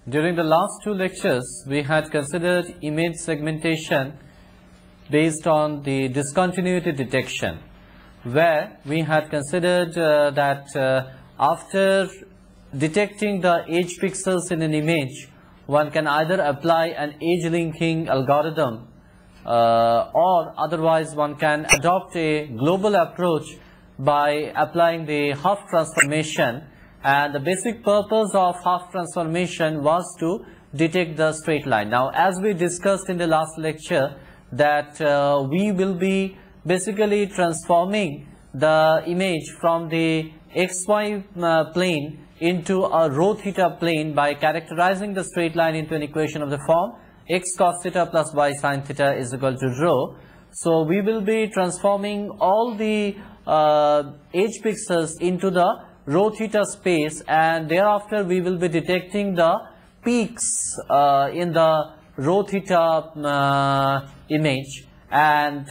During the last two lectures, we had considered image segmentation based on the discontinuity detection, where we had considered that after detecting the edge pixels in an image, one can either apply an edge linking algorithm or otherwise one can adopt a global approach by applying the half transformation. And the basic purpose of half transformation was to detect the straight line. Now, as we discussed in the last lecture, that we will be basically transforming the image from the xy plane into a rho theta plane by characterizing the straight line into an equation of the form x cos theta plus y sin theta is equal to rho. So we will be transforming all the edge pixels into the rho theta space, and thereafter we will be detecting the peaks in the rho theta image, and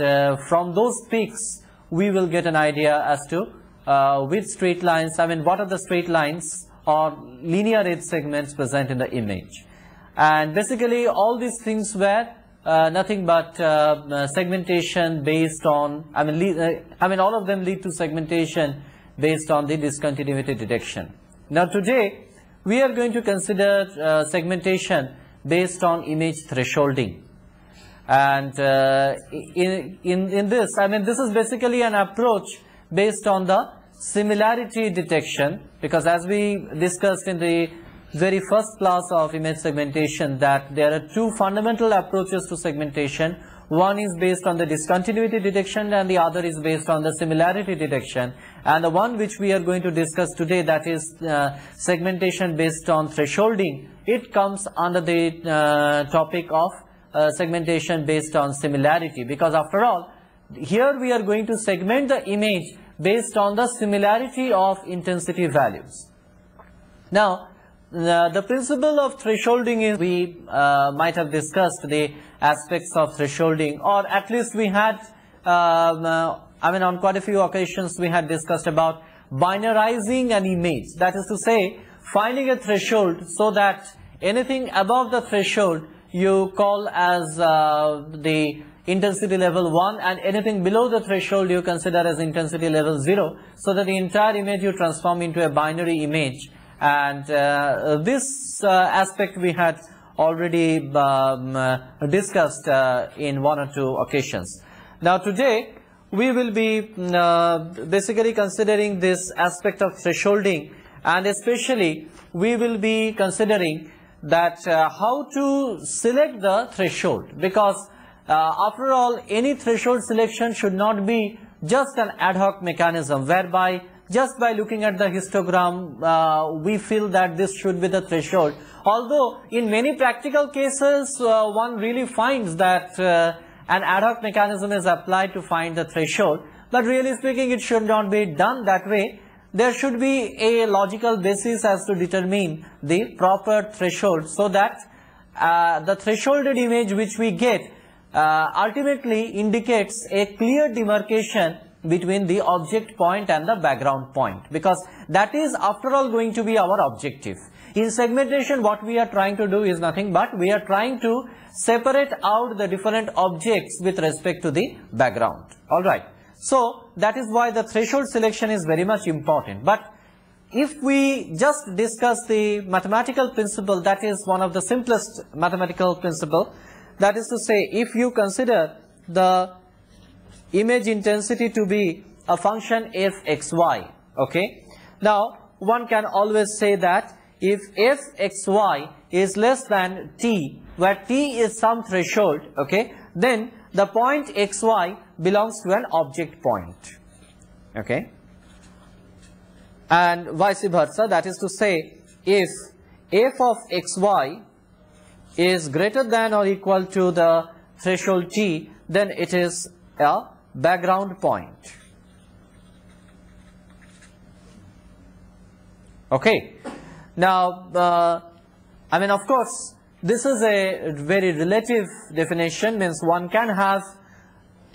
from those peaks we will get an idea as to which straight lines, what are the straight lines or linear edge segments present in the image. And basically all these things were nothing but segmentation based on, all of them lead to segmentation based on the discontinuity detection. Now today we are going to consider segmentation based on image thresholding. And in this, this is basically an approach based on the similarity detection, because as we discussed in the very first class of image segmentation that there are two fundamental approaches to segmentation. One is based on the discontinuity detection and the other is based on the similarity detection. And the one which we are going to discuss today, that is segmentation based on thresholding, it comes under the topic of segmentation based on similarity, because after all, here we are going to segment the image based on the similarity of intensity values. Now, the principle of thresholding is, we might have discussed the aspects of thresholding, or at least we had, on quite a few occasions we had discussed about binarizing an image. That is to say, finding a threshold so that anything above the threshold you call as the intensity level 1, and anything below the threshold you consider as intensity level 0, so that the entire image you transform into a binary image. And this aspect we had already discussed in one or two occasions. Now today we will be basically considering this aspect of thresholding, and especially we will be considering that how to select the threshold, because after all, any threshold selection should not be just an ad hoc mechanism whereby just by looking at the histogram we feel that this should be the threshold. Although in many practical cases one really finds that an ad hoc mechanism is applied to find the threshold, but really speaking it should not be done that way. There should be a logical basis as to determine the proper threshold, so that the thresholded image which we get ultimately indicates a clear demarcation between the object point and the background point, because that is after all going to be our objective. In segmentation what we are trying to do is nothing but we are trying to separate out the different objects with respect to the background. Alright, so that is why the threshold selection is very much important. But if we just discuss the mathematical principle, that is one of the simplest mathematical principle, that is to say, if you consider the image intensity to be a function fxy, okay, now one can always say that if fxy is less than t, where t is some threshold, okay, then the point xy belongs to an object point, okay, and vice versa. That is to say, if f of xy is greater than or equal to the threshold t, then it is a background point. Okay. Now, of course, this is a very relative definition, means one can have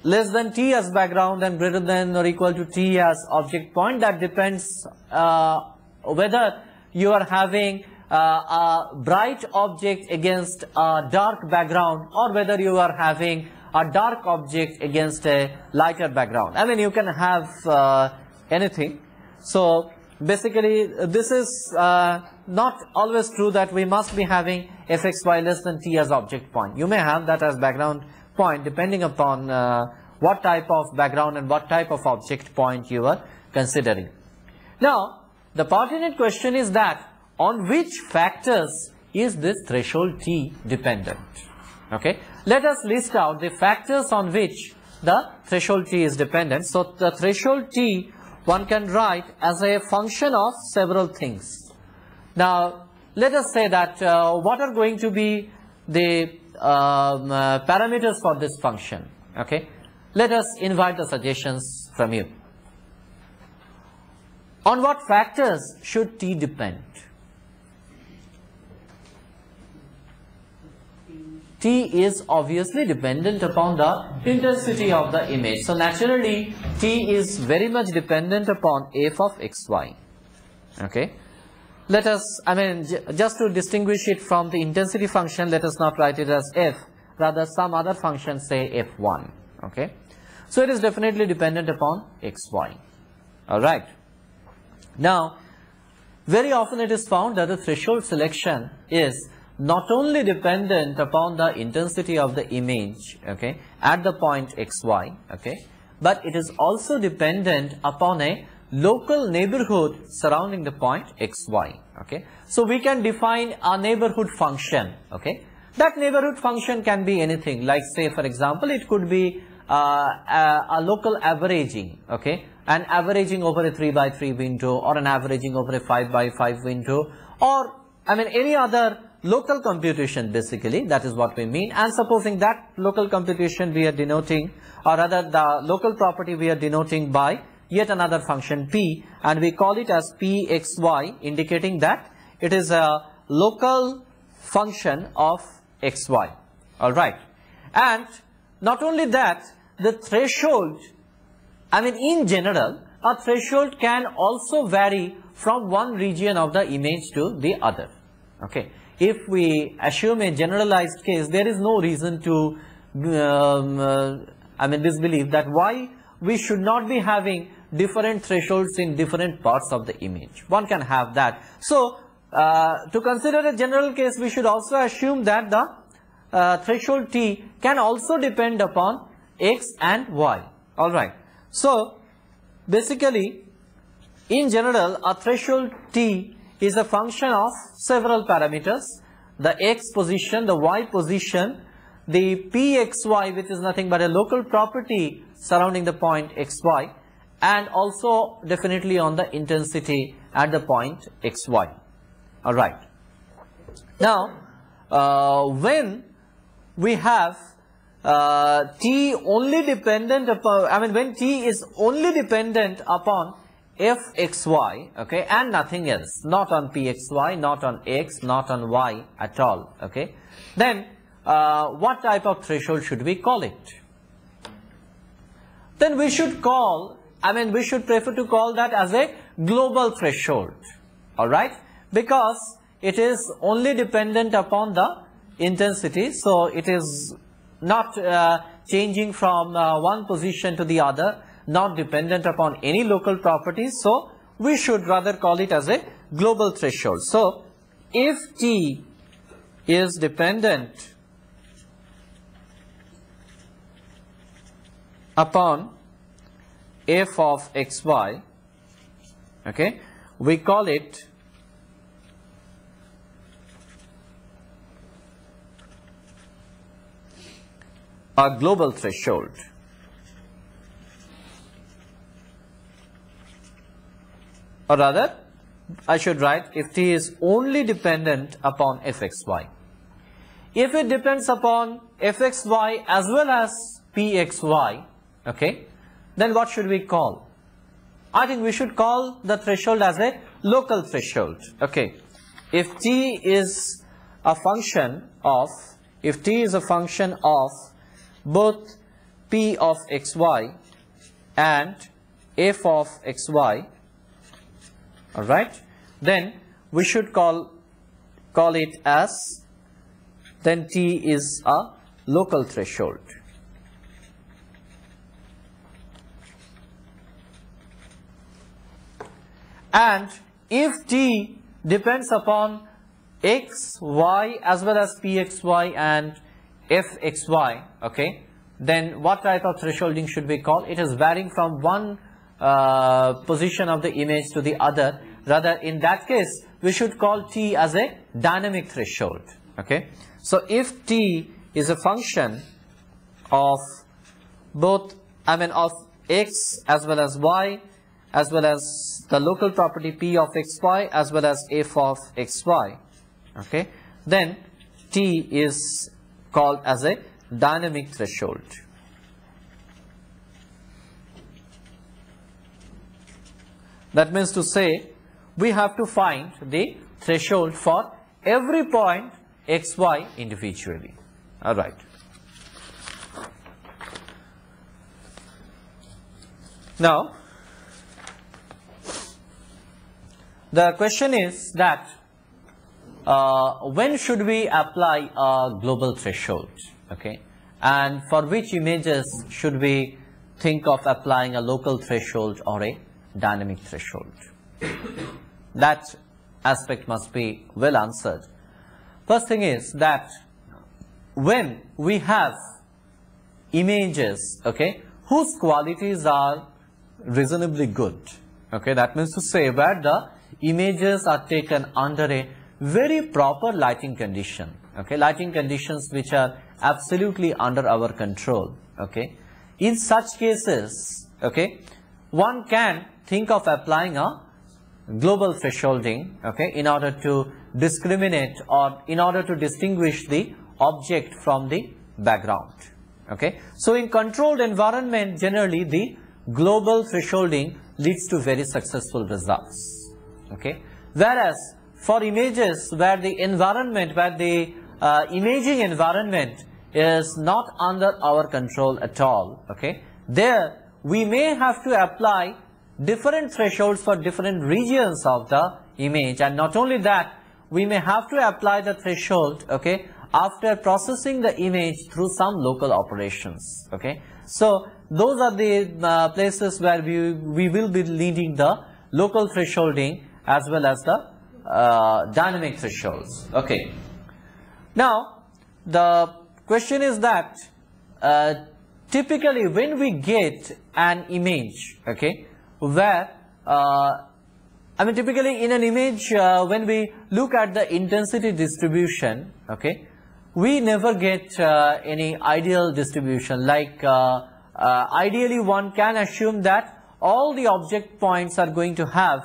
less than t as background and greater than or equal to t as object point. That depends whether you are having a bright object against a dark background, or whether you are having a dark object against a lighter background. I mean, you can have anything. So basically, this is not always true that we must be having fxy less than t as object point. You may have that as background point depending upon what type of background and what type of object point you are considering. Now, the pertinent question is that on which factors is this threshold t dependent? Okay, let us list out the factors on which the threshold t is dependent. So the threshold t one can write as a function of several things. Now let us say that what are going to be the parameters for this function. Okay, let us invite the suggestions from you. On what factors should t depend? T is obviously dependent upon the intensity of the image. So naturally, T is very much dependent upon f of xy. Okay. Let us, I mean, just to distinguish it from the intensity function, let us not write it as f. Rather, some other function, say f1. Okay. So it is definitely dependent upon xy. Alright. Now, very often it is found that the threshold selection is not only dependent upon the intensity of the image, okay, at the point xy, okay, but it is also dependent upon a local neighborhood surrounding the point xy, okay. So we can define a neighborhood function, okay. That neighborhood function can be anything, like say for example it could be a local averaging, okay, an averaging over a 3x3 window, or an averaging over a 5x5 window, or I mean any other local computation. Basically that is what we mean. And supposing that local computation we are denoting, or rather the local property we are denoting by yet another function p, and we call it as pxy, indicating that it is a local function of xy. Alright. And not only that, the threshold, I mean in general, a threshold can also vary from one region of the image to the other. Okay. If we assume a generalized case, there is no reason to disbelieve that why we should not be having different thresholds in different parts of the image. One can have that. So to consider a general case, we should also assume that the threshold t can also depend upon x and y. Alright. So basically in general a threshold t is a function of several parameters: the x position, the y position, the pxy, which is nothing but a local property surrounding the point xy, and also definitely on the intensity at the point xy. Alright. Now when we have t only dependent upon, when t is only dependent upon fxy, okay, and nothing else, not on pxy, not on x, not on y at all, okay, then what type of threshold should we call it? Then we should call, we should prefer to call that as a global threshold. Alright, because it is only dependent upon the intensity, so it is not changing from one position to the other, not dependent upon any local properties, so we should rather call it as a global threshold. So if t is dependent upon f of xy, okay, we call it a global threshold. Or rather, I should write if t is only dependent upon fxy. If it depends upon fxy as well as pxy, okay, then what should we call? I think we should call the threshold as a local threshold. Okay, if t is a function of, both p of xy and f of xy, alright, then we should call call it as, then T is a local threshold. And if T depends upon x, y as well as pxy and fxy, okay, then what type of thresholding should we call? It is varying from one position of the image to the other. Rather, in that case, we should call T as a dynamic threshold. Okay. So if T is a function of both, of x as well as y, as well as the local property P of xy as well as f of xy, okay, then T is called as a dynamic threshold. That means to say, we have to find the threshold for every point xy individually. All right. Now, the question is that when should we apply a global threshold, okay, and for which images should we think of applying a local threshold or a dynamic threshold? That aspect must be well answered. First thing is that when we have images, okay, whose qualities are reasonably good, okay, that means to say where the images are taken under a very proper lighting condition, okay, lighting conditions which are absolutely under our control, okay. In such cases, okay, one can think of applying a global thresholding, okay, in order to discriminate or in order to distinguish the object from the background, okay. So in controlled environment, generally the global thresholding leads to very successful results, okay. Whereas for images where the environment, where the imaging environment is not under our control at all, okay, there we may have to apply different thresholds for different regions of the image, and not only that, we may have to apply the threshold, okay, after processing the image through some local operations, okay. So those are the places where we will be needing the local thresholding as well as the dynamic thresholds, okay. Now the question is that typically when we get an image, okay, where typically in an image when we look at the intensity distribution, okay, we never get any ideal distribution. Like ideally one can assume that all the object points are going to have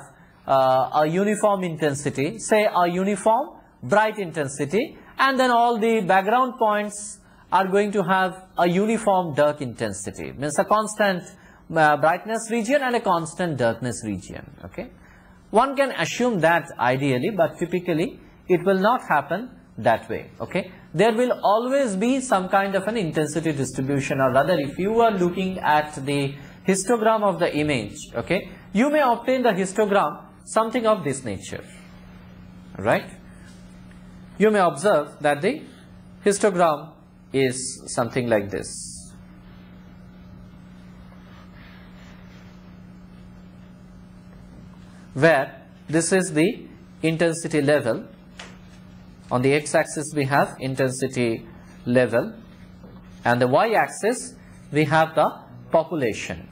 a uniform intensity, say a uniform bright intensity, and then all the background points are going to have a uniform dark intensity, means a constant brightness region and a constant darkness region, okay. One can assume that ideally, but typically it will not happen that way, okay. There will always be some kind of an intensity distribution, or rather if you are looking at the histogram of the image, okay, you may obtain the histogram something of this nature, right. You may observe that the histogram is something like this. Where this is the intensity level. On the x-axis we have intensity level, and the y-axis we have the population,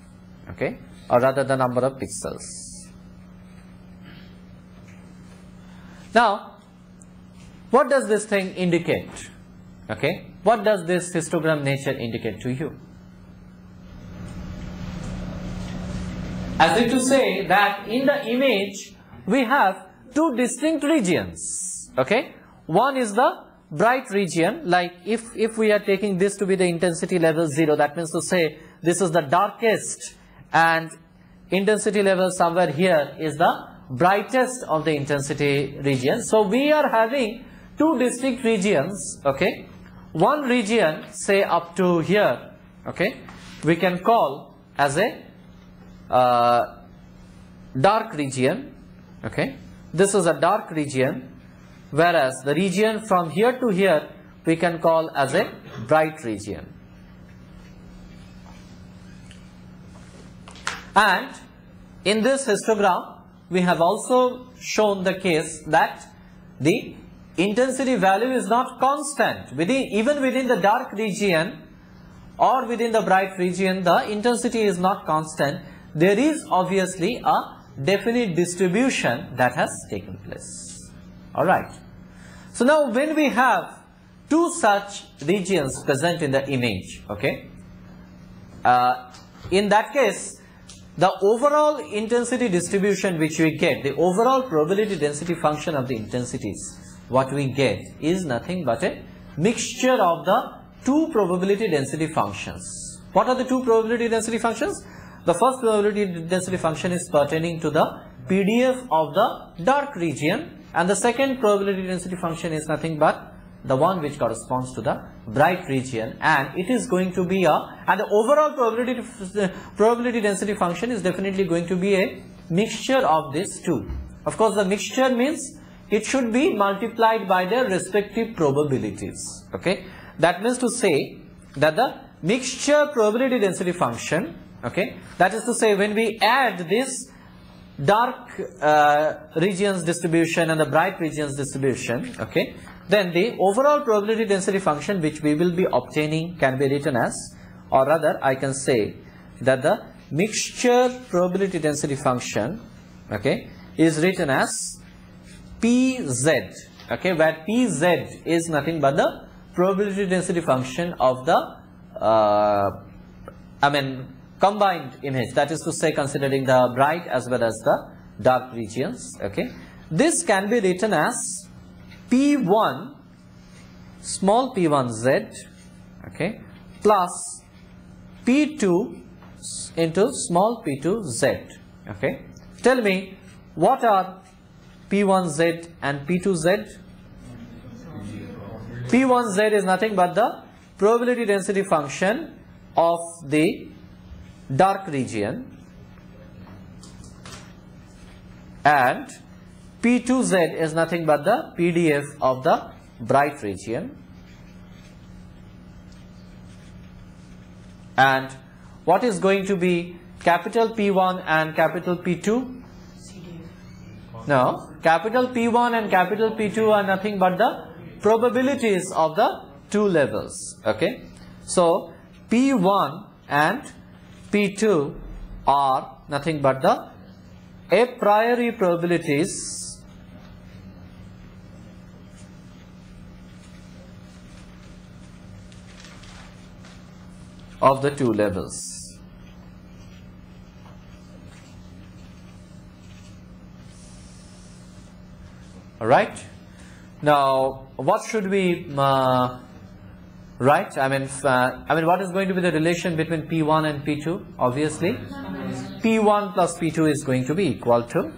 okay, or rather the number of pixels. Now, what does this thing indicate? Okay, what does this histogram nature indicate to you? As if to say that in the image we have two distinct regions, okay. One is the bright region, like if we are taking this to be the intensity level 0, that means to say this is the darkest, and intensity level somewhere here is the brightest of the intensity region. So we are having two distinct regions, okay. One region, say up to here, okay, we can call as a dark region, okay. This is a dark region, whereas the region from here to here we can call as a bright region. And in this histogram, we have also shown the case that the intensity value is not constant. Even within the dark region or within the bright region, the intensity is not constant. There is obviously a definite distribution that has taken place. Alright. So now when we have two such regions present in the image, okay, in that case, the overall intensity distribution which we get, the overall probability density function of the intensities, what we get is nothing but a mixture of the two probability density functions. What are the two probability density functions? The first probability density function is pertaining to the PDF of the dark region, and the second probability density function is nothing but the one which corresponds to the bright region, and it is going to be and the overall probability density function is definitely going to be a mixture of these two. Of course, the mixture means it should be multiplied by their respective probabilities. Okay, that means to say that the mixture probability density function, okay, that is to say when we add this dark regions distribution and the bright regions distribution, okay, then the overall probability density function which we will be obtaining can be written as, or rather I can say that the mixture probability density function, okay, is written as Pz, okay, where Pz is nothing but the probability density function of the combined image, that is to say considering the bright as well as the dark regions, okay. This can be written as P1 small p1z, okay, plus P2 into small p2z, okay. Tell me, what are P1z and P2z? P1z is nothing but the probability density function of the dark region, and P2z is nothing but the PDF of the bright region. And what is going to be capital P1 and capital P2? No, capital P1 and capital P2 are nothing but the probabilities of the two levels, okay. So P1 and P2 are nothing but the a priori probabilities of the two levels. Alright. Now, what should we write? I mean, what is going to be the relation between P1 and P2? Obviously, P1 plus P2 is going to be equal to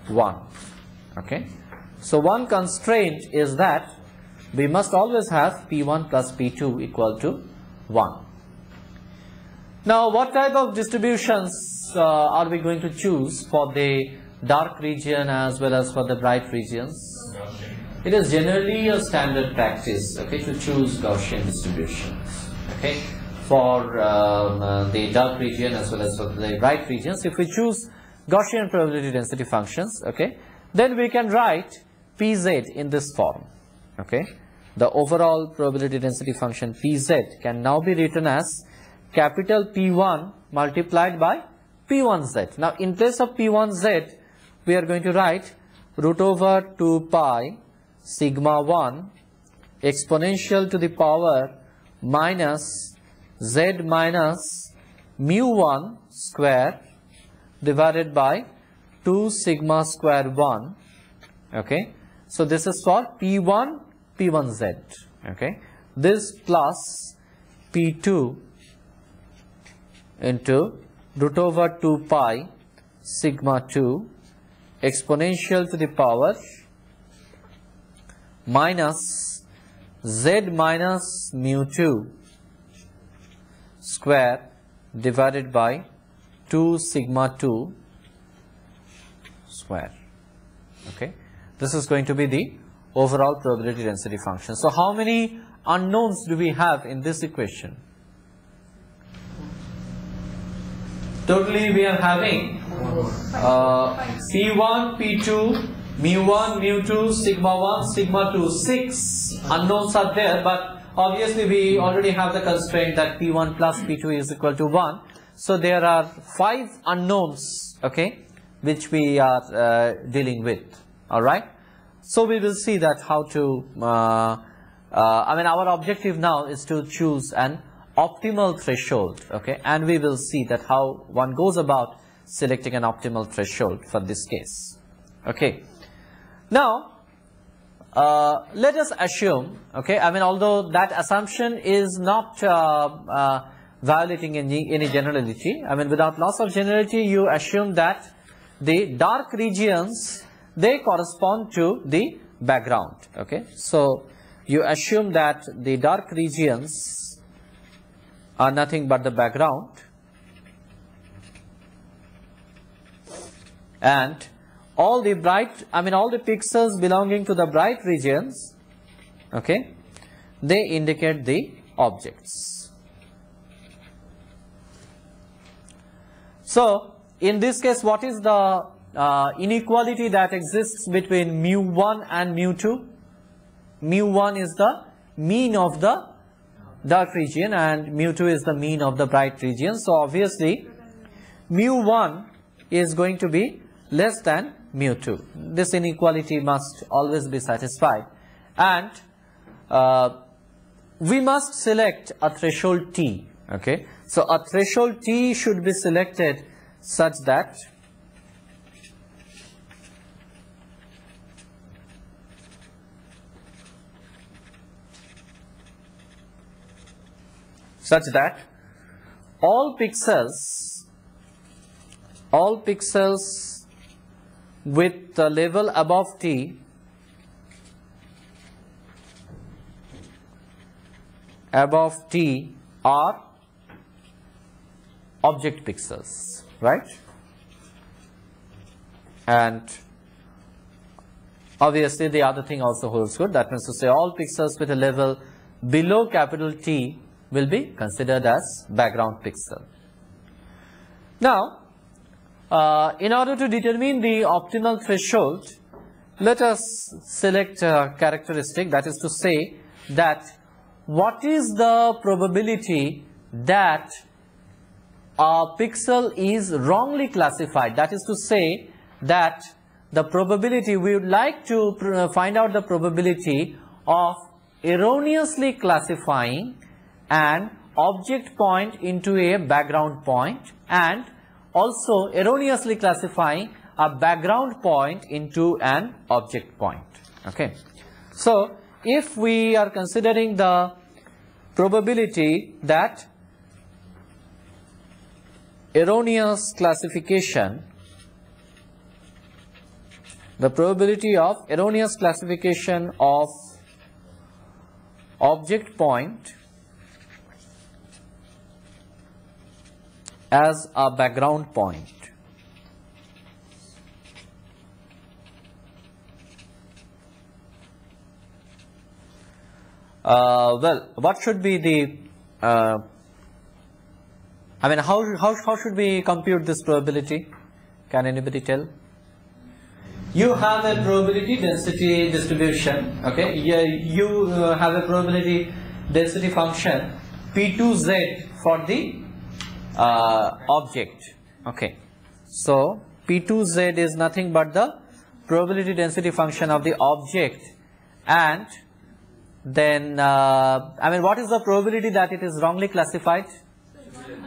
1. Okay. So, one constraint is that we must always have P1 plus P2 equal to 1. Now, what type of distributions are we going to choose for the dark region as well as for the bright regions? It is generally a standard practice, okay, to choose Gaussian distributions, okay, for the dark region as well as for the bright regions. If we choose Gaussian probability density functions, okay, then we can write Pz in this form, okay. The overall probability density function Pz can now be written as capital P1 multiplied by P1z. Now, in place of P1z, we are going to write root over 2 pi sigma 1 exponential to the power minus z minus mu 1 square divided by 2 sigma square 1, okay. So, this is for P1, P1z, okay. This plus P2 into root over 2 pi sigma 2 exponential to the power minus z minus mu 2 square divided by 2 sigma 2 square, okay. This is going to be the overall probability density function. So how many unknowns do we have in this equation? Totally we are having P1, P2, mu1, mu2, sigma 1, sigma 2, 6 unknowns are there, but obviously we already have the constraint that P1 plus P2 is equal to 1. So there are 5 unknowns, okay, which we are dealing with, alright. So we will see that how to, our objective now is to choose an optimal threshold, okay, and we will see that how one goes about selecting an optimal threshold for this case, okay. Now, let us assume, okay, although that assumption is not violating any generality, without loss of generality, you assume that the dark regions, they correspond to the background, okay. So, you assume that the dark regions are nothing but the background, and all the bright, all the pixels belonging to the bright regions, okay, they indicate the objects. So, in this case, what is the inequality that exists between mu1 and mu2? Mu1 is the mean of the dark region and mu2 is the mean of the bright region. So, obviously, mu1 is going to be less than mu2. This inequality must always be satisfied, and we must select a threshold t, okay. So, a threshold t should be selected such that all pixels with the level above t are object pixels, right? And obviously the other thing also holds good. That means to say all pixels with a level below capital T will be considered as background pixel. Now, in order to determine the optimal threshold, let us select a characteristic, that is to say that what is the probability that a pixel is wrongly classified. That is to say that the probability, we would like to find out the probability of erroneously classifying an object point into a background point, and also erroneously classifying a background point into an object point, okay. So, if we are considering the probability that erroneous classification, the probability of erroneous classification of object point as a background point, well, what should be the how should we compute this probability? Can anybody tell? You have a probability density distribution, okay. You have a probability density function P2Z for the object, okay. So, P2Z is nothing but the probability density function of the object, and then what is the probability that it is wrongly classified?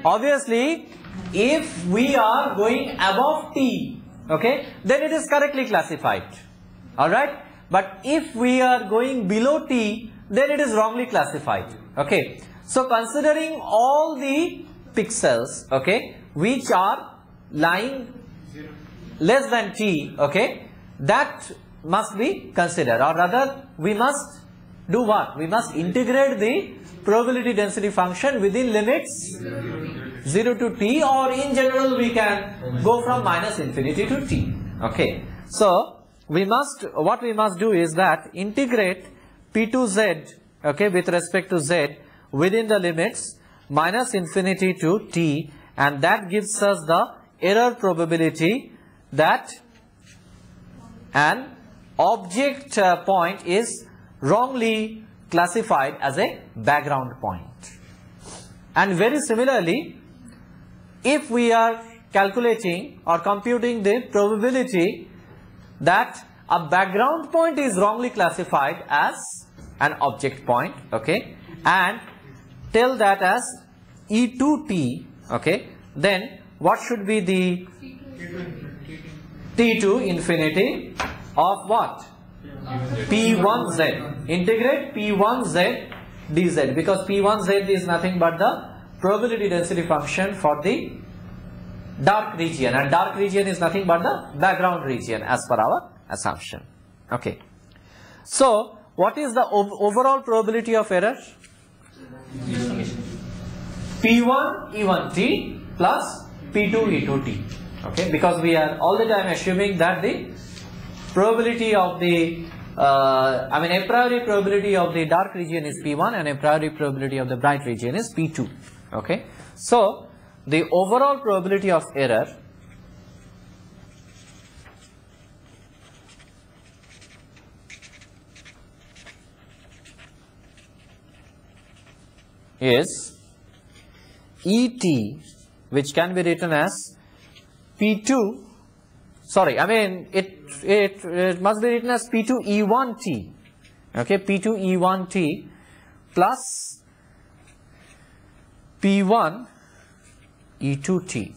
Obviously, if we are going above T, okay, then it is correctly classified, alright. But if we are going below T, then it is wrongly classified, okay. So, considering all the pixels, okay, which are lying less than T, okay, that must be considered, or rather we must do what? We must integrate the probability density function within limits 0 to T, or in general we can go from minus infinity to T, okay. So, what we must do is that integrate P2Z, okay, with respect to Z within the limits minus infinity to t, and that gives us the error probability that an object point is wrongly classified as a background point. And very similarly, if we are calculating or computing the probability that a background point is wrongly classified as an object point, okay, and tell that as E2t, okay, then what should be the t2 infinity of what? P1z. Integrate P1z dz, because P1z is nothing but the probability density function for the dark region, and dark region is nothing but the background region as per our assumption. Okay. So, what is the overall probability of error? P1 E1t plus P2 E2t. Okay, because we are all the time assuming that the probability of the a priori probability of the dark region is P1 and a priori probability of the bright region is P2. Okay, so the overall probability of error is ET, which can be written as P2. Sorry, it must be written as P2 E1t. Okay, P2 E1t plus P1 E2t,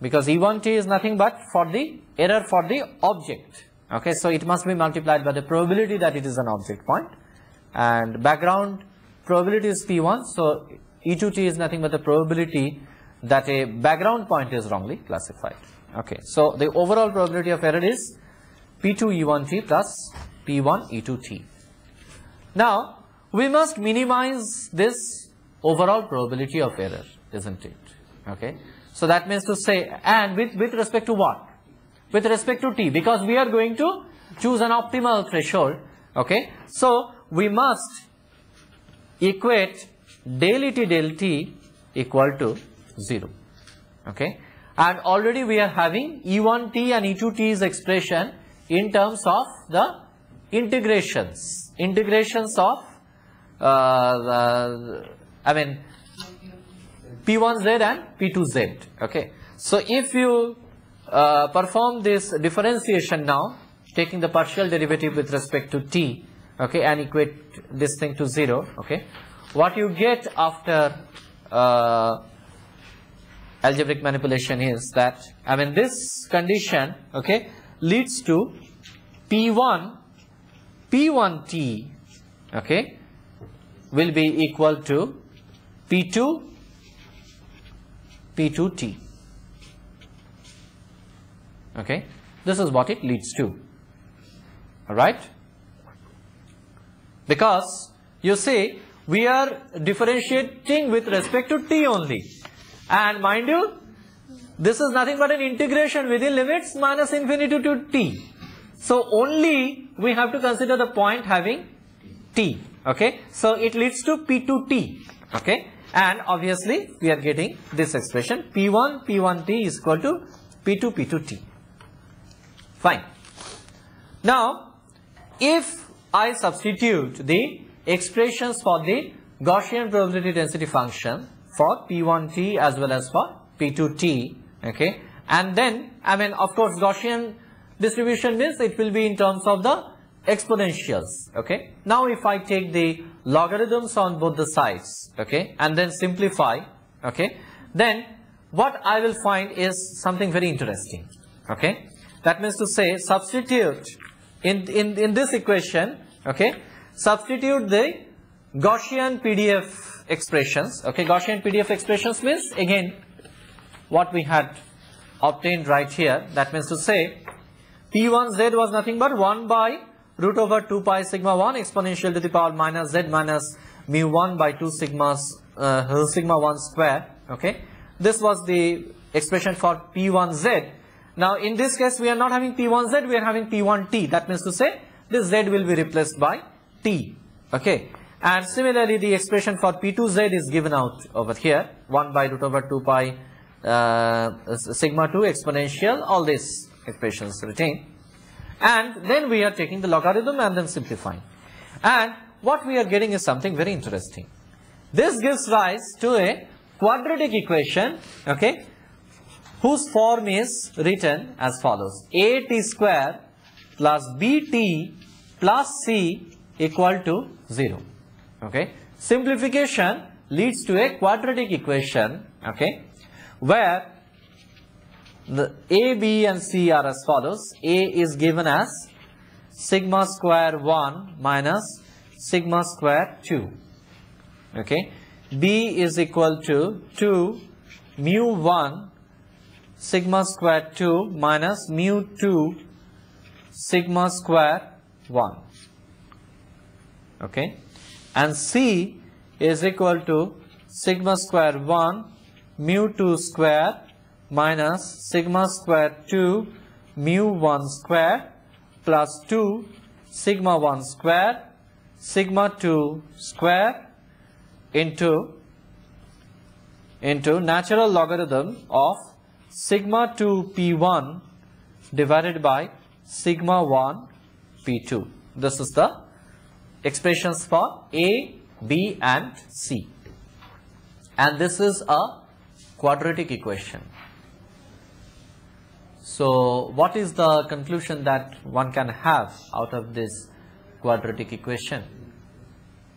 because E1t is nothing but for the error for the object. Okay, so it must be multiplied by the probability that it is an object point, and background probability is P1, so E2t is nothing but the probability that a background point is wrongly classified. Okay, so the overall probability of error is P2 E1t plus P1 E2t. Now, we must minimize this overall probability of error, isn't it? Okay, so that means to say, and with respect to what? With respect to t, because we are going to choose an optimal threshold. Okay, so we must equate del et del t equal to 0. Okay, and already we are having E1t and E2t's expression in terms of the integrations of P1z and P2z. Okay, so if you perform this differentiation now, taking the partial derivative with respect to t, okay, and equate this thing to 0, okay, what you get after algebraic manipulation is that, this condition, okay, leads to P1t, okay, will be equal to P2t. Okay, this is what it leads to. Alright, because you see we are differentiating with respect to t only, and mind you, this is nothing but an integration within limits minus infinity to t. So only we have to consider the point having t. Okay, so it leads to P2t. Okay, and obviously we are getting this expression P1t is equal to P2t. Fine. Now, if I substitute the expressions for the Gaussian probability density function for P1t as well as for P2t, okay, and then of course Gaussian distribution means it will be in terms of the exponentials. Okay, now if I take the logarithms on both the sides, okay, and then simplify, okay, then what I will find is something very interesting. Okay, that means to say, substitute in this equation, okay, substitute the Gaussian PDF expressions. Okay, Gaussian PDF expressions means again what we had obtained right here. That means to say P1z was nothing but 1 by root over 2 pi sigma 1 exponential to the power minus z minus mu 1 by 2 sigma 1 square. Okay, this was the expression for P1z, Now in this case we are not having P1Z, we are having P1T. That means to say this Z will be replaced by T. Okay. And similarly the expression for P2Z is given out over here, 1 by root over 2 pi sigma 2 exponential, all these expressions retain. And then we are taking the logarithm and then simplifying. And what we are getting is something very interesting. This gives rise to a quadratic equation, okay, whose form is written as follows: AT square plus BT plus C equal to 0. Okay. Simplification leads to a quadratic equation, okay, where the A, B and C are as follows. A is given as sigma square 1 minus sigma square 2. Okay. B is equal to 2 mu 1 sigma square 2 minus mu 2 sigma square 1. Okay. And C is equal to sigma square 1 mu 2 square minus sigma square 2 mu 1 square plus 2 sigma 1 square sigma 2 square into natural logarithm of sigma 2 P1 divided by sigma 1 P2. This is the expressions for A, B and C. And this is a quadratic equation. So what is the conclusion that one can have out of this quadratic equation?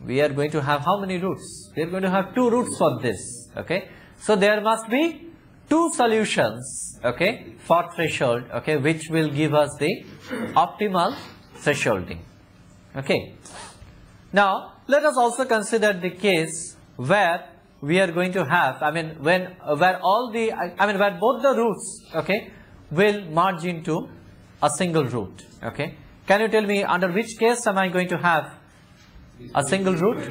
We are going to have how many roots? We are going to have 2 roots for this. Okay. So there must be 2 solutions, okay, for threshold, okay, which will give us the optimal thresholding. Okay. Now let us also consider the case where we are going to have, where both the roots, okay, will merge into a single root. Okay. Can you tell me under which case am I going to have a single root?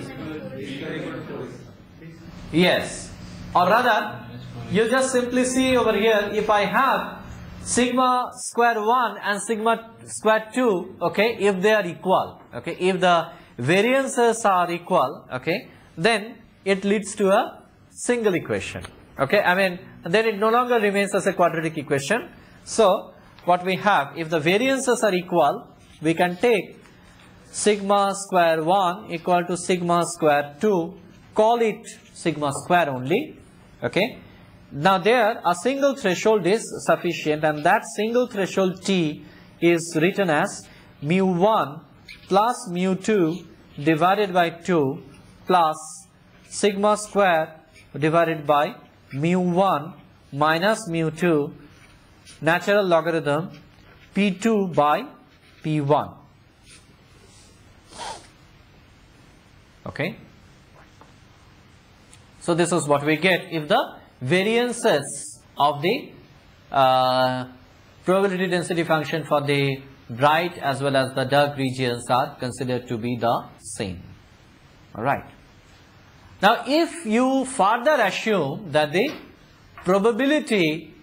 Yes. Or rather, you just simply see over here, if I have sigma square 1 and sigma square 2, okay, if they are equal, okay, if the variances are equal, okay, then it leads to a single equation. Okay, then it no longer remains as a quadratic equation. So what we have, if the variances are equal, we can take sigma square 1 equal to sigma square 2, call it sigma square only. Okay. Now there a single threshold is sufficient, and that single threshold T is written as mu 1 plus mu 2 divided by 2 plus sigma square divided by mu 1 minus mu 2 natural logarithm P2 by P1. Okay. So this is what we get if the variances of the probability density function for the bright as well as the dark regions are considered to be the same. Alright. Now if you further assume that the probability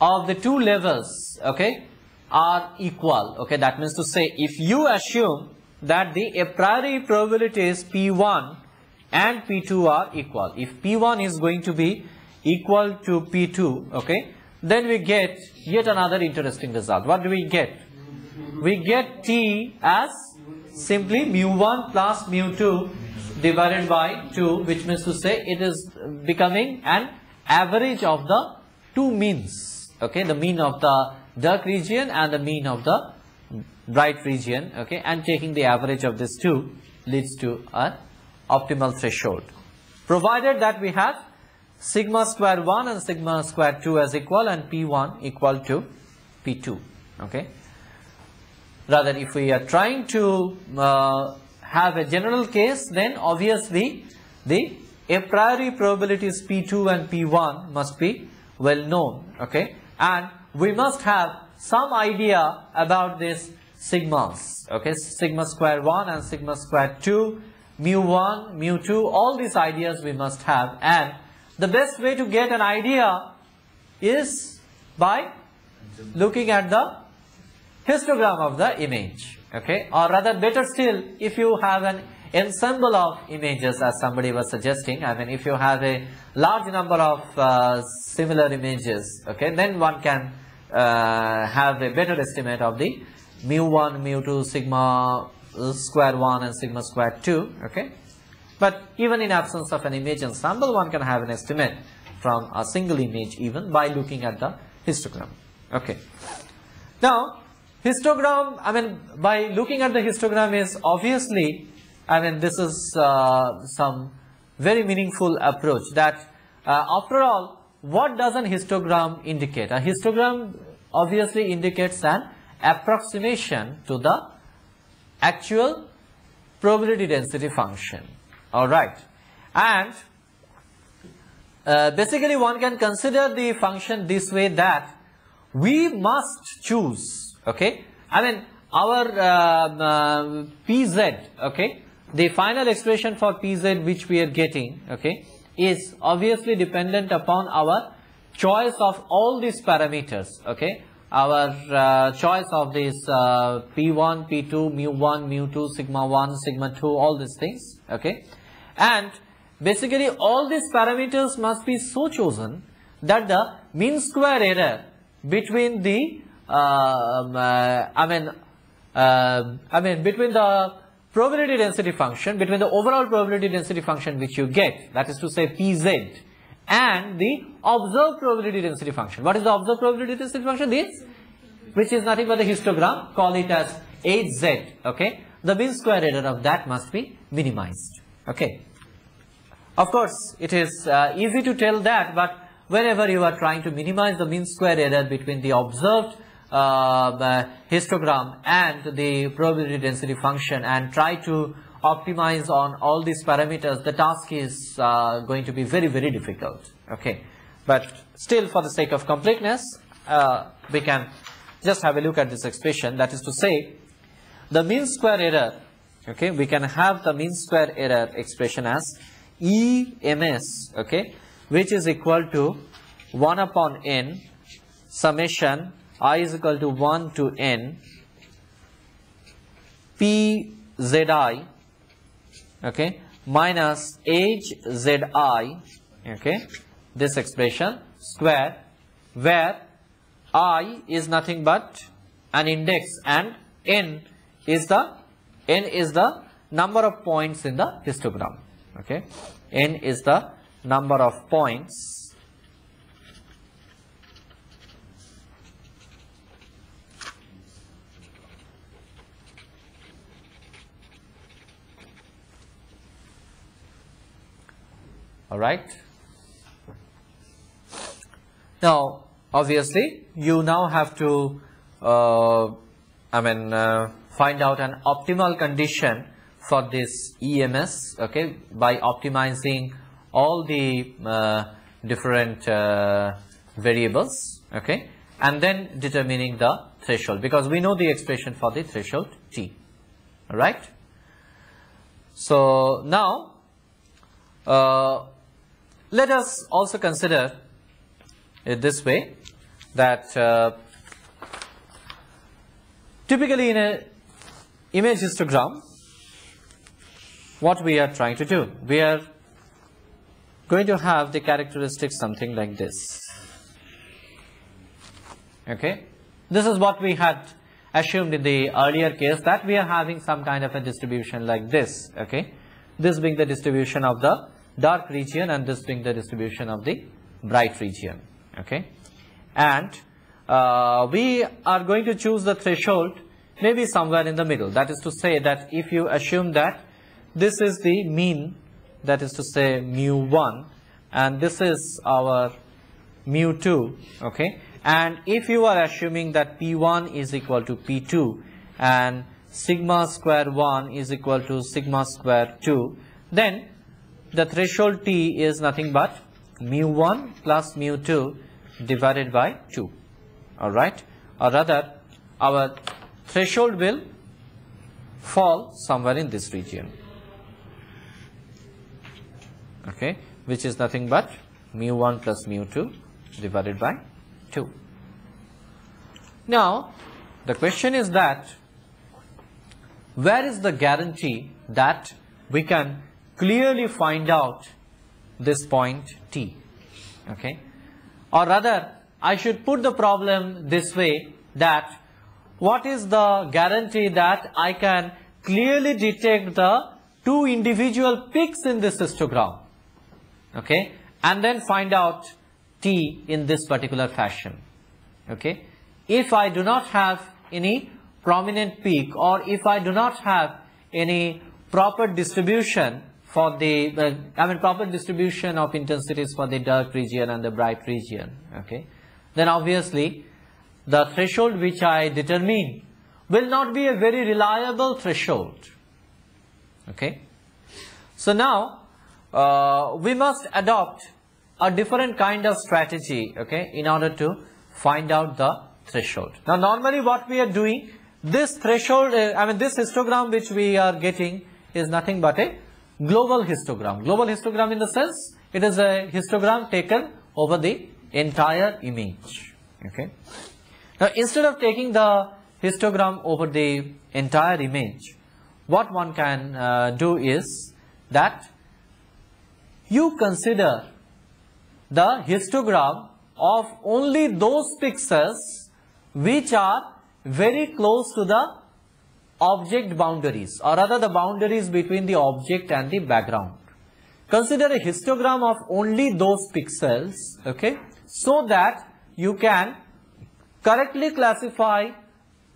of the 2 levels, okay, are equal, okay, that means to say if you assume that the a priori probabilities P1 and P2 are equal, if P1 is going to be equal to P2, okay, then we get yet another interesting result. What do we get? We get T as simply mu 1 plus mu 2 divided by 2, which means to say it is becoming an average of the 2 means, okay, the mean of the dark region and the mean of the bright region, okay, and taking the average of these 2 leads to an optimal threshold, provided that we have sigma square 1 and sigma square 2 as equal and P1 equal to P2. Okay. Rather, if we are trying to have a general case, then obviously the a priori probabilities P2 and P1 must be well known. Okay. And we must have some idea about this sigmas. Okay. Sigma square 1 and sigma square 2, mu 1, mu 2, all these ideas we must have, and the best way to get an idea is by looking at the histogram of the image, okay? Or rather, better still, if you have an ensemble of images, as somebody was suggesting, I mean, if you have a large number of similar images, okay, then one can have a better estimate of the mu1, mu2, sigma square 1 and sigma square 2, okay? But even in absence of an image ensemble, one can have an estimate from a single image even by looking at the histogram, okay? Now, histogram, I mean, by looking at the histogram is obviously, I mean, this is some very meaningful approach that after all, what does an histogram indicate? A histogram obviously indicates an approximation to the actual probability density function, alright. And basically one can consider the function this way, that we must choose, okay, I mean, our Pz, okay, the final expression for Pz which we are getting, okay, is obviously dependent upon our choice of all these parameters, okay, our choice of these P1, P2, mu1, mu2, sigma 1, sigma 2, all these things, okay, and basically all these parameters must be so chosen that the mean square error between the between the probability density function, between the overall probability density function which you get, that is to say Pz, and the observed probability density function. What is the observed probability density function? This, which is nothing but the histogram, call it as Hz, okay. The mean square error of that must be minimized, okay. Of course, it is easy to tell that, but whenever you are trying to minimize the mean square error between the observed histogram and the probability density function and try to optimize on all these parameters, the task is going to be very, very difficult, okay. But still, for the sake of completeness, we can just have a look at this expression, that is to say, the mean square error, okay, we can have the mean square error expression as EMS, okay, which is equal to 1 upon n summation I is equal to 1 to n Pzi, okay, minus Hzi, okay, this expression square, where I is nothing but an index and n is the number of points in the histogram, okay, n is the number of points alright. Now obviously you now have to find out an optimal condition for this EMS, okay, by optimizing all the different variables, okay, and then determining the threshold, because we know the expression for the threshold T, alright. So now let us also consider it this way, that typically in an image histogram, what we are trying to do, we are going to have the characteristics something like this, okay. This is what we had assumed in the earlier case, that we are having some kind of a distribution like this, okay, this being the distribution of the dark region and this being the distribution of the bright region, okay. And we are going to choose the threshold maybe somewhere in the middle, that is to say that if you assume that this is the mean, that is to say mu1, and this is our mu2, okay, and if you are assuming that P1 is equal to P2 and sigma square 1 is equal to sigma square 2, then the threshold T is nothing but mu1 plus mu2 divided by 2, alright, or rather our threshold will fall somewhere in this region, okay, which is nothing but mu1 plus mu2 divided by 2, Now, the question is that where is the guarantee that we can clearly find out this point T? Okay, or rather I should put the problem this way, that what is the guarantee that I can clearly detect the two individual peaks in this histogram, okay, and then find out T in this particular fashion. Okay, if I do not have any prominent peak, or if I do not have any proper distribution for the proper distribution of intensities for the dark region and the bright region, okay, then obviously the threshold which I determine will not be a very reliable threshold. Okay, so now we must adopt a different kind of strategy, okay, in order to find out the threshold. Now normally what we are doing, this threshold, this histogram which we are getting is nothing but a global histogram. Global histogram in the sense, it is a histogram taken over the entire image. Okay. Now instead of taking the histogram over the entire image, what one can do is that you consider the histogram of only those pixels which are very close to the object boundaries, or rather the boundaries between the object and the background. Consider a histogram of only those pixels, okay, so that you can correctly classify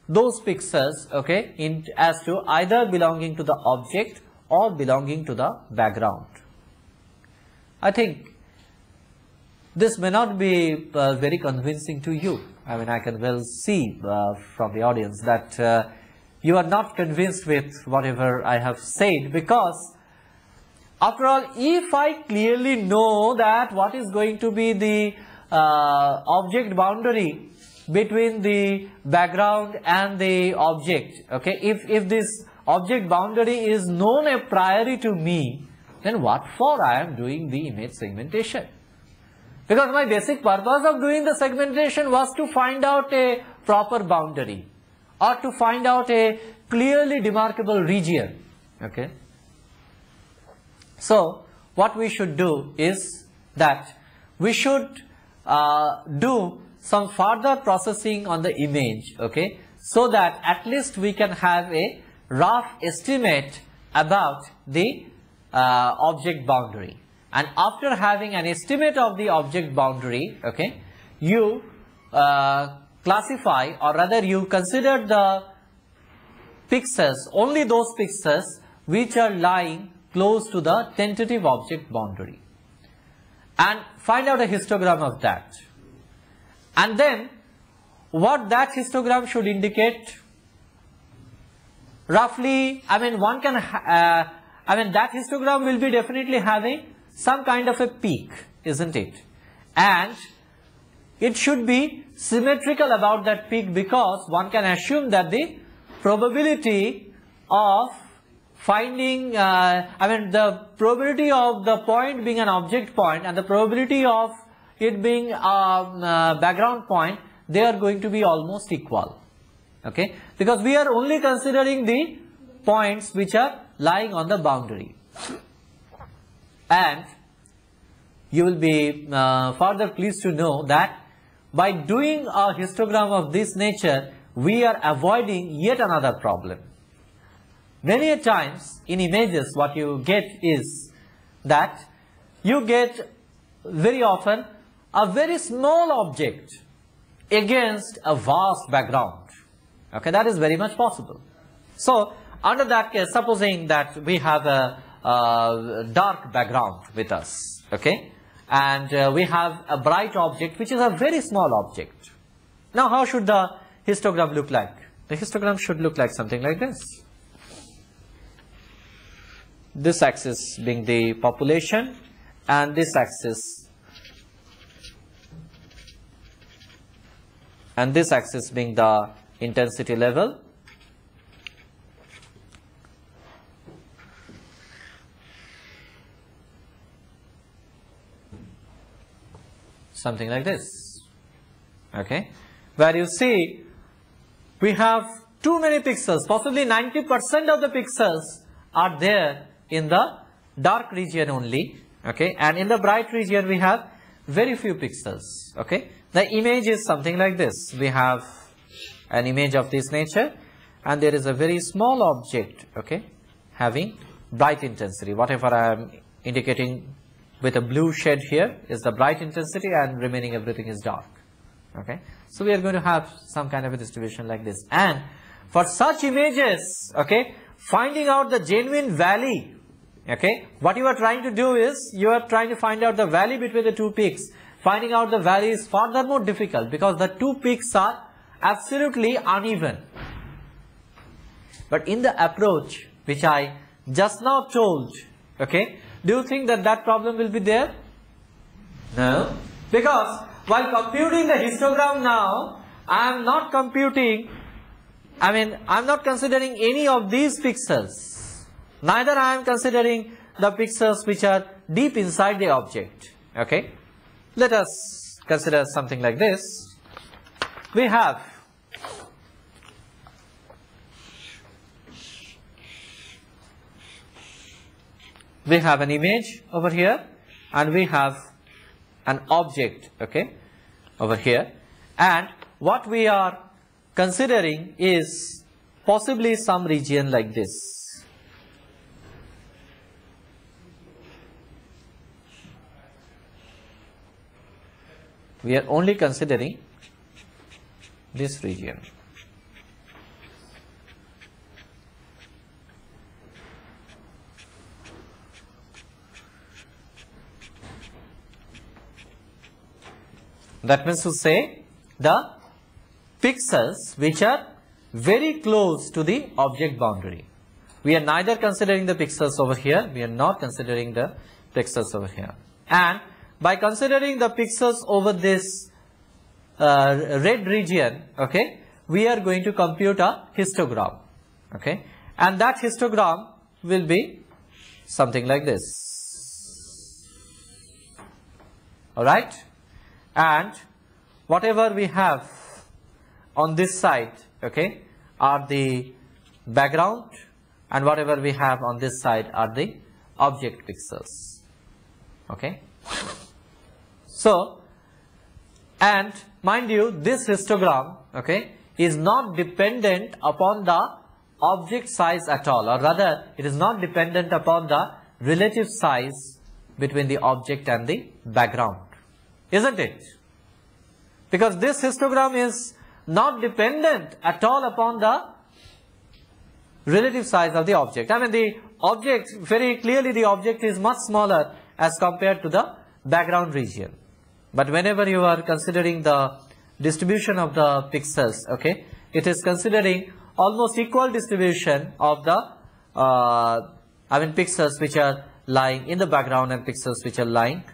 those pixels, okay, as to either belonging to the object or belonging to the background. I think this may not be very convincing to you. I can well see from the audience that you are not convinced with whatever I have said, because after all, if I clearly know that what is going to be the object boundary between the background and the object, okay, if this object boundary is known a priori to me, then what for I am doing the image segmentation? Because my basic purpose of doing the segmentation was to find out a proper boundary, or to find out a clearly demarcable region. Okay. So what we should do is that we should do some further processing on the image, okay, so that at least we can have a rough estimate about the object boundary. And after having an estimate of the object boundary, okay, you classify, or rather you consider the pixels, only those pixels which are lying close to the tentative object boundary, and find out a histogram of that. And then what that histogram should indicate, roughly, one can, that histogram will be definitely having some kind of a peak, isn't it? And it should be symmetrical about that peak, because one can assume that the probability of finding, the probability of the point being an object point and the probability of it being a background point, they are going to be almost equal. Okay, because we are only considering the points which are lying on the boundary. And you will be further pleased to know that by doing a histogram of this nature, we are avoiding yet another problem. Many a times in images what you get is that you get very often a very small object against a vast background. Okay, that is very much possible. So under that case, supposing that we have a dark background with us, okay, and we have a bright object which is a very small object. Now how should the histogram look like? The histogram should look like something like this. This axis being the population, and this axis, and this axis being the intensity level. Something like this, okay, where you see we have too many pixels, possibly 90% of the pixels are there in the dark region only, okay, and in the bright region we have very few pixels, okay. The image is something like this. We have an image of this nature, and there is a very small object, okay, having bright intensity. Whatever I am indicating with a blue shade here is the bright intensity, and remaining everything is dark, okay. So we are going to have some kind of a distribution like this, and for such images, okay, finding out the genuine valley, okay, what you are trying to do is you are trying to find out the valley between the two peaks. Finding out the valley is furthermore difficult because the two peaks are absolutely uneven. But in the approach which I just now told, okay, do you think that that problem will be there? No, because while computing the histogram now, I am not computing, I am not considering any of these pixels. Neither I am considering the pixels which are deep inside the object, okay. Let us consider something like this. We have an image over here, and we have an object, okay, over here, and what we are considering is possibly some region like this. We are only considering this region. That means to say the pixels which are very close to the object boundary. We are neither considering the pixels over here, we are not considering the pixels over here. And by considering the pixels over this red region, okay, we are going to compute a histogram, okay, and that histogram will be something like this, alright, and whatever we have on this side, okay, are the background, and whatever we have on this side are the object pixels, okay. So, and mind you, this histogram, okay, is not dependent upon the object size at all, or rather it is not dependent upon the relative size between the object and the background, isn't it? Because this histogram is not dependent at all upon the relative size of the object. I mean, the object, very clearly the object is much smaller as compared to the background region. But whenever you are considering the distribution of the pixels, okay, it is considering almost equal distribution of the pixels which are lying in the background and pixels which are lying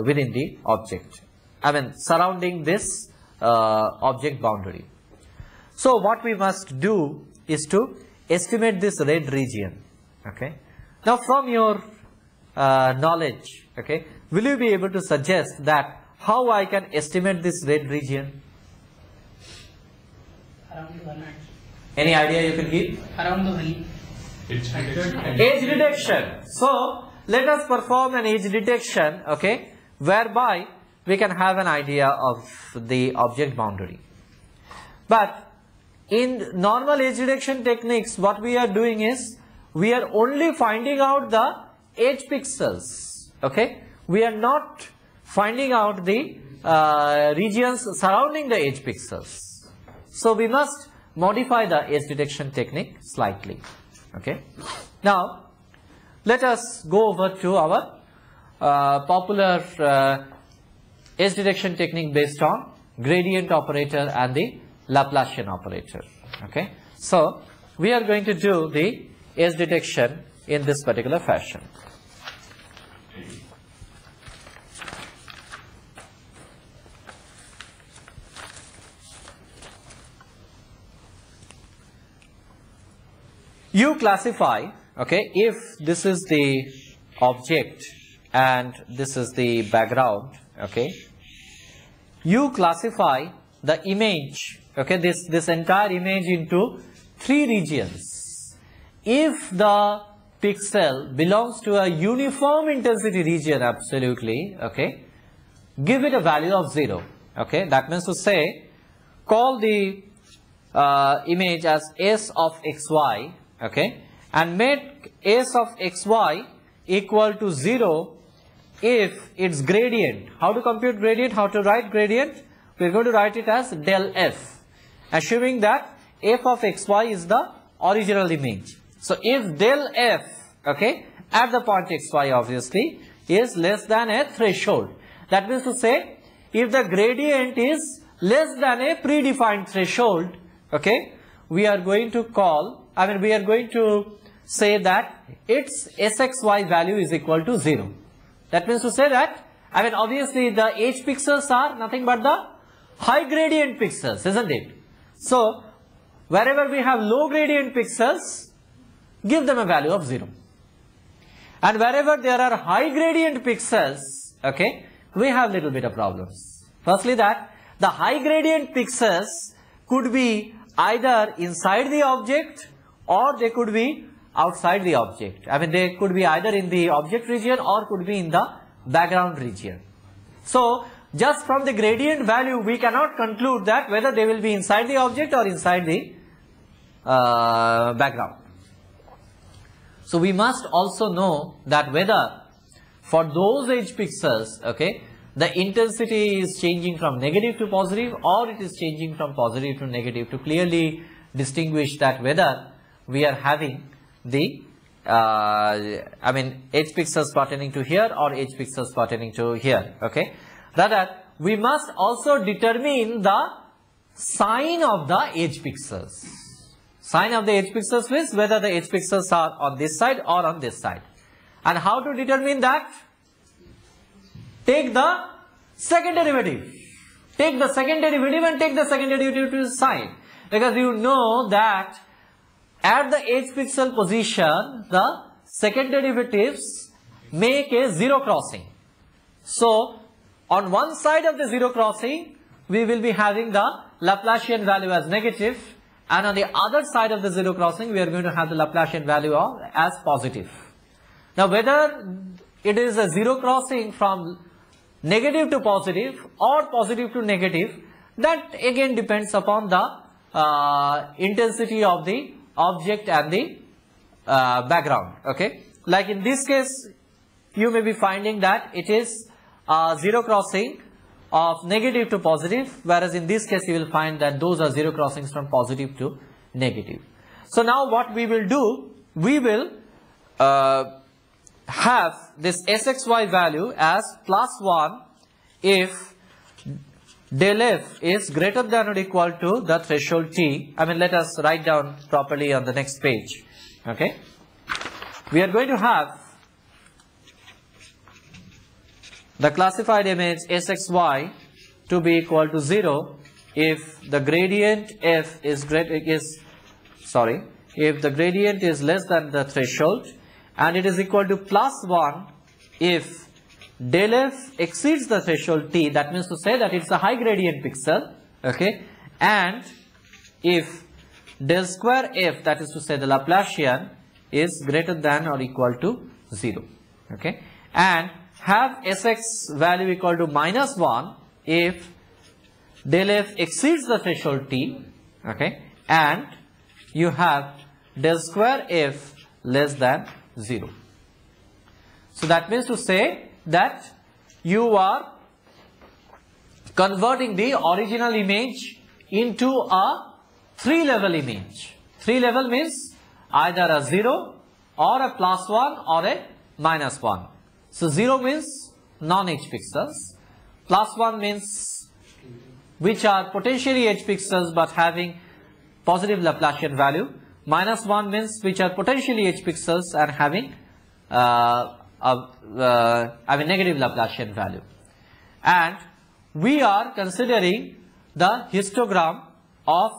within the object, surrounding this object boundary. So what we must do is to estimate this red region, okay. Now from your knowledge, okay, will you be able to suggest that how I can estimate this red region? Around the valley. Any idea you can give? Around the valley. Edge detection. So let us perform an edge detection, okay, whereby we can have an idea of the object boundary. But in normal edge detection techniques, what we are doing is we are only finding out the edge pixels, okay. We are not finding out the regions surrounding the edge pixels. So we must modify the edge detection technique slightly, okay. Now let us go over to our popular edge detection technique based on gradient operator and the Laplacian operator, okay. So we are going to do the edge detection in this particular fashion. You classify, okay, if this is the object and this is the background, okay, you classify the image, okay, this entire image into 3 regions. If the pixel belongs to a uniform intensity region, absolutely, okay, give it a value of 0, okay. That means to say, call the image as S of xy, okay, and make S of xy equal to 0 if its gradient. How to compute gradient? How to write gradient? We are going to write it as del f, assuming that f of xy is the original image. So if del f, okay, at the point xy obviously is less than a threshold, that means to say, if the gradient is less than a predefined threshold, okay, we are going to call, we are going to say that its sxy value is equal to 0. That means to say that, obviously the h pixels are nothing but the high gradient pixels, isn't it? So, wherever we have low gradient pixels, give them a value of 0. And wherever there are high gradient pixels, okay, we have little bit of problems. Firstly, that the high gradient pixels could be either inside the object or they could be outside the object. They could be either in the object region or could be in the background region. So, just from the gradient value, we cannot conclude that whether they will be inside the object or inside the background. So, we must also know that whether for those edge pixels, okay, the intensity is changing from negative to positive or it is changing from positive to negative, to clearly distinguish that whether we are having the edge pixels pertaining to here or edge pixels pertaining to here, okay. Rather, we must also determine the sign of the edge pixels. Sign of the edge pixels means whether the edge pixels are on this side or on this side. And how to determine that? Take the second derivative. Take the second derivative and take the second derivative to the side. Because you know that at the edge pixel position, the second derivatives make a zero crossing. So, on one side of the zero crossing, we will be having the Laplacian value as negative, and on the other side of the zero crossing, we are going to have the Laplacian value as positive. Now, whether it is a zero crossing from negative to positive or positive to negative, that again depends upon the intensity of the object and the background, okay. Like in this case, you may be finding that it is zero crossing of negative to positive, whereas in this case you will find that those are zero crossings from positive to negative. So now what we will do, we will have this sxy value as +1 if del f is greater than or equal to the threshold t. Let us write down properly on the next page, okay. We are going to have the classified image sxy to be equal to 0 if the gradient f is if the gradient is less than the threshold, and it is equal to +1 if del f exceeds the threshold t. That means to say that it's a high gradient pixel, okay, and if del square f, that is to say the Laplacian, is greater than or equal to 0, okay, and have sx value equal to -1 if del f exceeds the threshold t, okay, and you have del square f less than 0. So that means to say that you are converting the original image into a 3-level image. 3-level means either a 0 or a +1 or a -1. So 0 means non-edge pixels, +1 means which are potentially edge pixels but having positive Laplacian value, -1 means which are potentially edge pixels and having negative Laplacian value. And we are considering the histogram of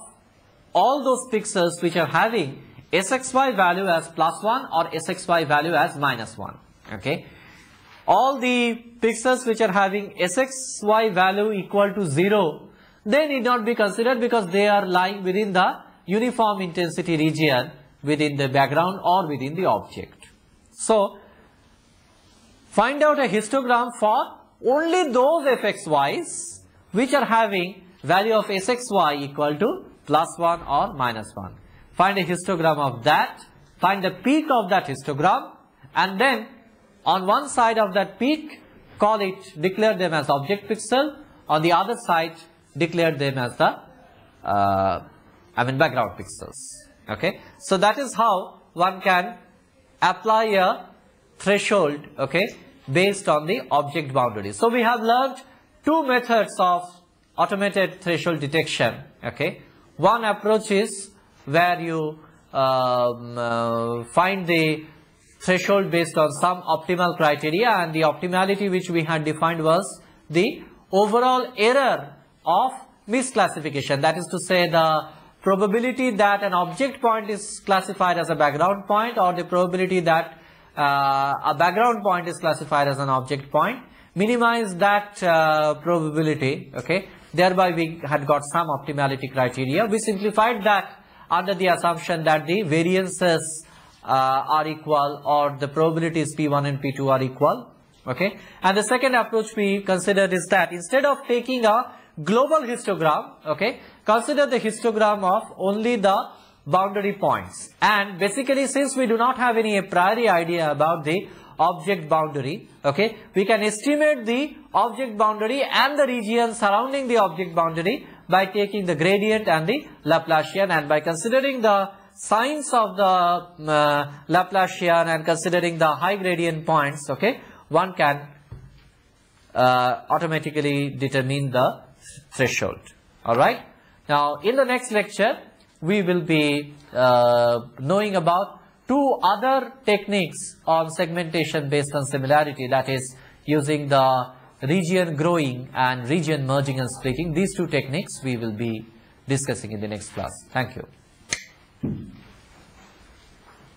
all those pixels which are having sxy value as +1 or sxy value as -1, okay. All the pixels which are having sxy value equal to 0, they need not be considered because they are lying within the uniform intensity region within the background or within the object. So, find out a histogram for only those fxy's which are having value of sxy equal to +1 or -1. Find a histogram of that, find the peak of that histogram, and then on one side of that peak, declare them as object pixel, on the other side, declare them as the background pixels. Okay, so that is how one can apply a threshold, okay, based on the object boundary. So we have learned two methods of automated threshold detection. Okay, one approach is where you find the threshold based on some optimal criteria, and the optimality which we had defined was the overall error of misclassification. That is to say, the probability that an object point is classified as a background point, or the probability that a background point is classified as an object point. Minimize that probability, okay. Thereby we had got some optimality criteria. We simplified that under the assumption that the variances are equal, or the probabilities P1 and P2 are equal, okay. And the second approach we considered is that instead of taking a global histogram, okay, consider the histogram of only the boundary points. And basically, since we do not have any a priori idea about the object boundary, okay, we can estimate the object boundary and the region surrounding the object boundary by taking the gradient and the Laplacian, and by considering the signs of the Laplacian and considering the high gradient points, okay, one can automatically determine the threshold. Alright. Now, in the next lecture, we will be knowing about two other techniques on segmentation based on similarity, that is using the region growing and region merging and splitting. These two techniques we will be discussing in the next class. Thank you.